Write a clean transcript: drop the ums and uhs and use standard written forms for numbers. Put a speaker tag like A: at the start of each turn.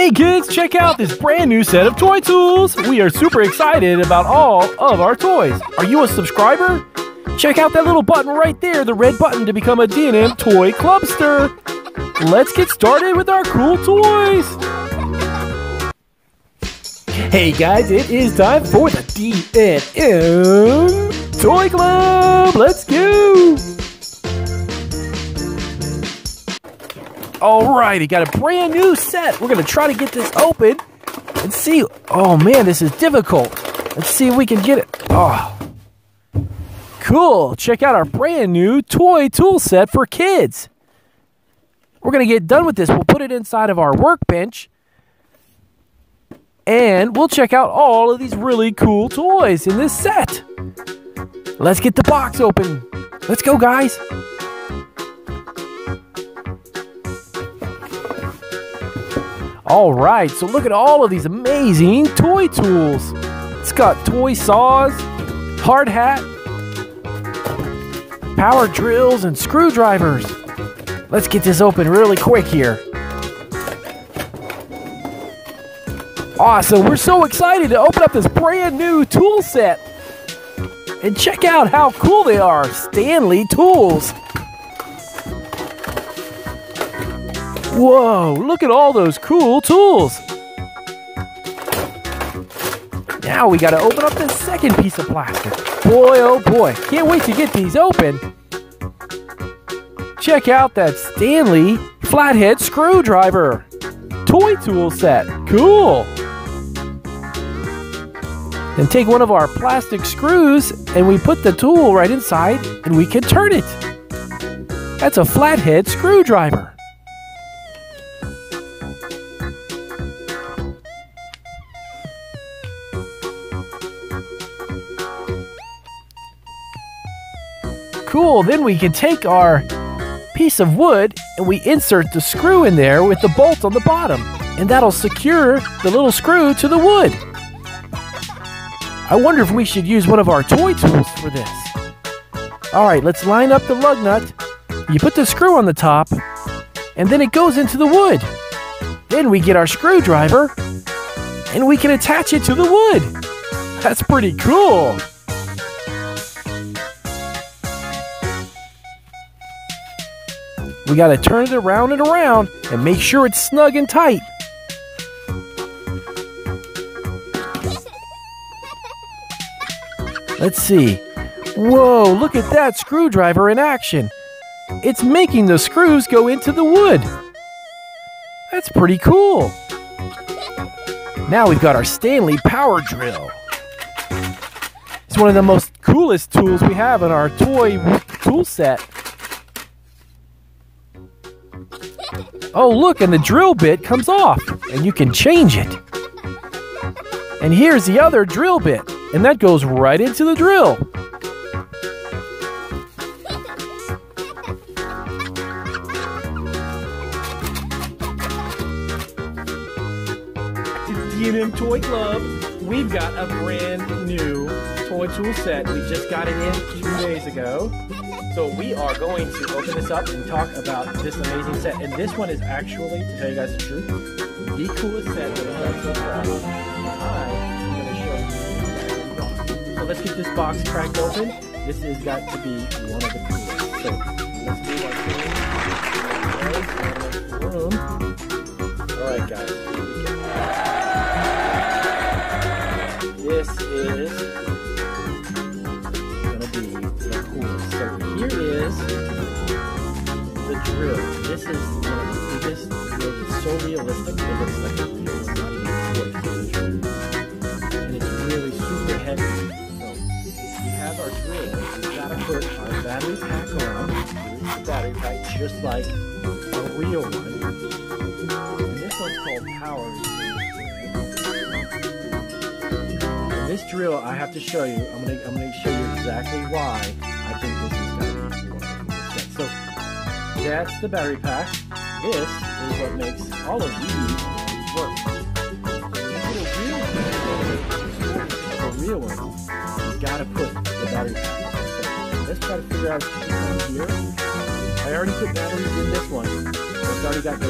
A: Hey kids, check out this brand new set of toy tools. We are super excited about all of our toys. Are you a subscriber? Check out that little button right there, the red button to become a D&M Toy Clubster. Let's get started with our cool toys. Hey guys, it is time for the D&M Toy Club. Let's go. Alrighty, got a brand new set. We're gonna try to get this open and see. Oh man, this is difficult. Let's see if we can get it. Oh, cool. Check out our brand new toy tool set for kids. We're gonna get done with this. We'll put it inside of our workbench and we'll check out all of these really cool toys in this set. Let's get the box open. Let's go, guys. All right, so look at all of these amazing toy tools. It's got toy saws, hard hat, power drills, and screwdrivers. Let's get this open really quick here. Awesome, we're so excited to open up this brand new tool set. And check out how cool they are, Stanley tools. Whoa, look at all those cool tools. Now we got to open up the second piece of plastic. Boy, oh boy, can't wait to get these open. Check out that Stanley flathead screwdriver toy tool set. Cool. And take one of our plastic screws and we put the tool right inside and we can turn it. That's a flathead screwdriver. Cool, then we can take our piece of wood and we insert the screw in there with the bolt on the bottom, and that'll secure the little screw to the wood. I wonder if we should use one of our toy tools for this. Alright, let's line up the lug nut. You put the screw on the top and then it goes into the wood. Then we get our screwdriver and we can attach it to the wood. That's pretty cool. We gotta turn it around and around and make sure it's snug and tight. Let's see. Whoa, look at that screwdriver in action. It's making the screws go into the wood. That's pretty cool. Now we've got our Stanley power drill. It's one of the most coolest tools we have in our toy tool set. Oh look, and the drill bit comes off, and you can change it. And here's the other drill bit, and that goes right into the drill. D&M Toy Club, we've got a brand new toy tool set. We just got it in 2 days ago. So we are going to open this up and talk about this amazing set. And this one is actually, to tell you guys the truth, the coolest set that we've got so far. I'm going to show you. So let's get this box cracked open. This has got to be one of the coolest. So let's do our room. Alright guys, here we go. This is here is the drill. This is this drill is so realistic. It looks like a real one, not even a toy. And it's really super heavy. So we have our drill. We've got to put our battery pack on. Here's the battery pack, just like a real one. And this one's called power. And this drill, I have to show you. I'm gonna show you exactly why I think this is going to be one of the coolest sets. So that's the battery pack. This is what makes all of these work. So when you get a real one, you've got to put the battery pack on. So let's try to figure out what's here. I already put batteries in this one. So it's already got the